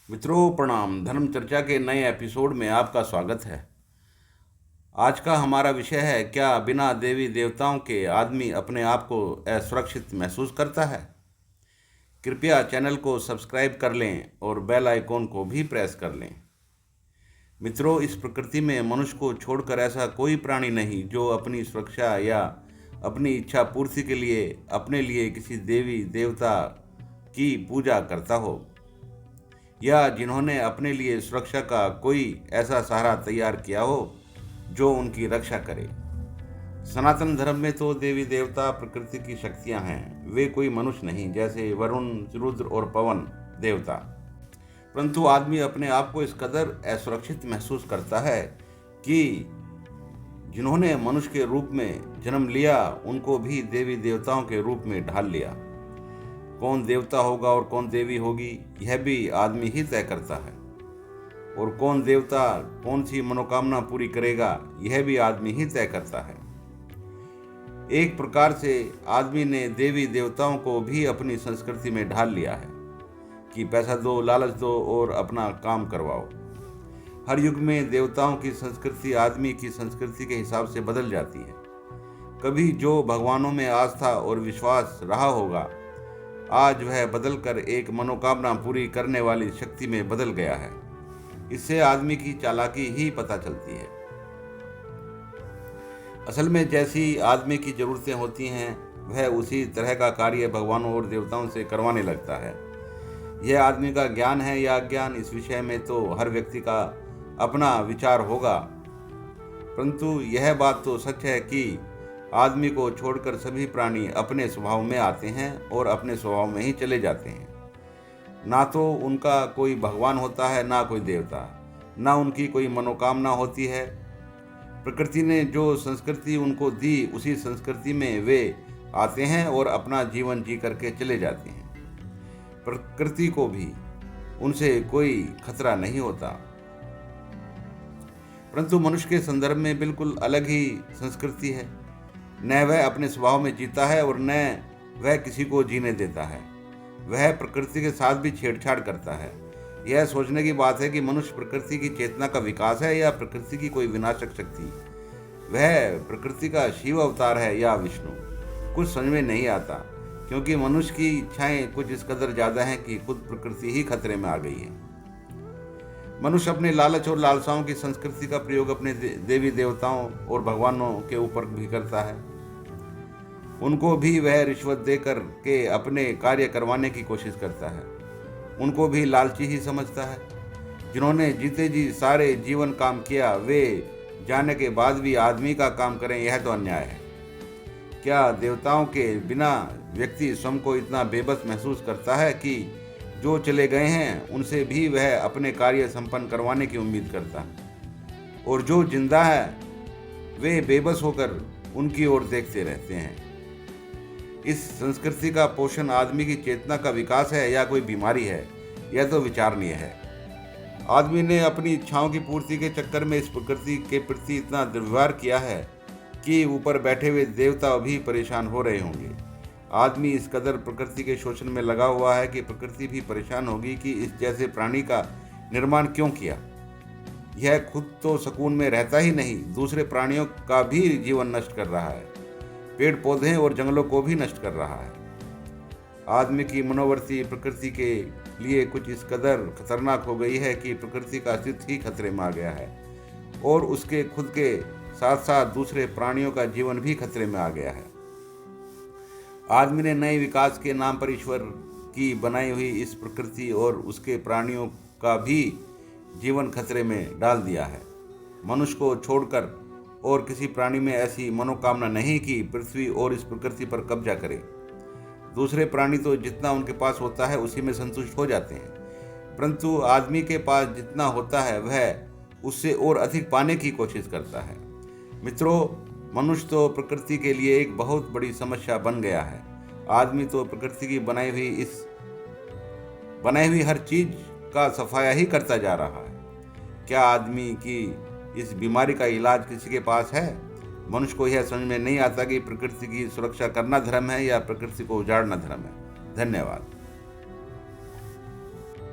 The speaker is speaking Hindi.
मित्रों प्रणाम। धर्म चर्चा के नए एपिसोड में आपका स्वागत है। आज का हमारा विषय है, क्या बिना देवी देवताओं के आदमी अपने आप को असुरक्षित महसूस करता है। कृपया चैनल को सब्सक्राइब कर लें और बेल आइकॉन को भी प्रेस कर लें। मित्रों, इस प्रकृति में मनुष्य को छोड़कर ऐसा कोई प्राणी नहीं जो अपनी सुरक्षा या अपनी इच्छा पूर्ति के लिए अपने लिए किसी देवी देवता की पूजा करता हो, या जिन्होंने अपने लिए सुरक्षा का कोई ऐसा सहारा तैयार किया हो जो उनकी रक्षा करे। सनातन धर्म में तो देवी देवता प्रकृति की शक्तियां हैं, वे कोई मनुष्य नहीं, जैसे वरुण, रुद्र और पवन देवता। परंतु आदमी अपने आप को इस कदर असुरक्षित महसूस करता है कि जिन्होंने मनुष्य के रूप में जन्म लिया उनको भी देवी देवताओं के रूप में ढाल लिया। कौन देवता होगा और कौन देवी होगी, यह भी आदमी ही तय करता है। और कौन देवता कौन सी मनोकामना पूरी करेगा, यह भी आदमी ही तय करता है। एक प्रकार से आदमी ने देवी देवताओं को भी अपनी संस्कृति में ढाल लिया है कि पैसा दो, लालच दो और अपना काम करवाओ। हर युग में देवताओं की संस्कृति आदमी की संस्कृति के हिसाब से बदल जाती है। कभी जो भगवानों में आस्था और विश्वास रहा होगा, आज वह बदलकर एक मनोकामना पूरी करने वाली शक्ति में बदल गया है। इससे आदमी की चालाकी ही पता चलती है। असल में जैसी आदमी की जरूरतें होती हैं, वह उसी तरह का कार्य भगवानों और देवताओं से करवाने लगता है। यह आदमी का ज्ञान है या अज्ञान, इस विषय में तो हर व्यक्ति का अपना विचार होगा। परंतु यह बात तो सच है कि आदमी को छोड़कर सभी प्राणी अपने स्वभाव में आते हैं और अपने स्वभाव में ही चले जाते हैं। ना तो उनका कोई भगवान होता है, ना कोई देवता, ना उनकी कोई मनोकामना होती है। प्रकृति ने जो संस्कृति उनको दी, उसी संस्कृति में वे आते हैं और अपना जीवन जी करके चले जाते हैं। प्रकृति को भी उनसे कोई खतरा नहीं होता। परंतु मनुष्य के संदर्भ में बिल्कुल अलग ही संस्कृति है। न वह अपने स्वभाव में जीता है और न वह किसी को जीने देता है। वह प्रकृति के साथ भी छेड़छाड़ करता है। यह सोचने की बात है कि मनुष्य प्रकृति की चेतना का विकास है या प्रकृति की कोई विनाशक शक्ति। वह प्रकृति का शिव अवतार है या विष्णु, कुछ समझ में नहीं आता, क्योंकि मनुष्य की इच्छाएं कुछ इस कदर ज़्यादा हैं कि खुद प्रकृति ही खतरे में आ गई है। मनुष्य अपने लालच और लालसाओं की संस्कृति का प्रयोग अपने देवी देवताओं और भगवानों के ऊपर भी करता है। उनको भी वह रिश्वत देकर के अपने कार्य करवाने की कोशिश करता है। उनको भी लालची ही समझता है। जिन्होंने जीते जी सारे जीवन काम किया, वे जाने के बाद भी आदमी का काम करें, यह तो अन्याय है। क्या देवताओं के बिना व्यक्ति स्वयं को इतना बेबस महसूस करता है कि जो चले गए हैं उनसे भी वह अपने कार्य संपन्न करवाने की उम्मीद करता है, और जो जिंदा है वे बेबस होकर उनकी ओर देखते रहते हैं। इस संस्कृति का पोषण आदमी की चेतना का विकास है या कोई बीमारी है, यह तो विचारणीय है। आदमी ने अपनी इच्छाओं की पूर्ति के चक्कर में इस प्रकृति के प्रति इतना दुर्व्यवहार किया है कि ऊपर बैठे हुए देवता भी परेशान हो रहे होंगे। आदमी इस कदर प्रकृति के शोषण में लगा हुआ है कि प्रकृति भी परेशान होगी कि इस जैसे प्राणी का निर्माण क्यों किया। यह खुद तो सुकून में रहता ही नहीं, दूसरे प्राणियों का भी जीवन नष्ट कर रहा है, पेड़ पौधे और जंगलों को भी नष्ट कर रहा है। आदमी की मनोवृत्ति प्रकृति के लिए कुछ इस कदर खतरनाक हो गई है कि प्रकृति का अस्तित्व ही खतरे में आ गया है, और उसके खुद के साथ साथ दूसरे प्राणियों का जीवन भी खतरे में आ गया है। आदमी ने नए विकास के नाम पर ईश्वर की बनाई हुई इस प्रकृति और उसके प्राणियों का भी जीवन खतरे में डाल दिया है। मनुष्य को छोड़कर और किसी प्राणी में ऐसी मनोकामना नहीं कि पृथ्वी और इस प्रकृति पर कब्जा करे। दूसरे प्राणी तो जितना उनके पास होता है उसी में संतुष्ट हो जाते हैं, परंतु आदमी के पास जितना होता है वह उससे और अधिक पाने की कोशिश करता है। मित्रों, मनुष्य तो प्रकृति के लिए एक बहुत बड़ी समस्या बन गया है। आदमी तो प्रकृति की बनाई हुई हर चीज का सफाया ही करता जा रहा है। क्या आदमी की इस बीमारी का इलाज किसी के पास है? मनुष्य को यह समझ में नहीं आता कि प्रकृति की सुरक्षा करना धर्म है या प्रकृति को उजाड़ना धर्म है। धन्यवाद।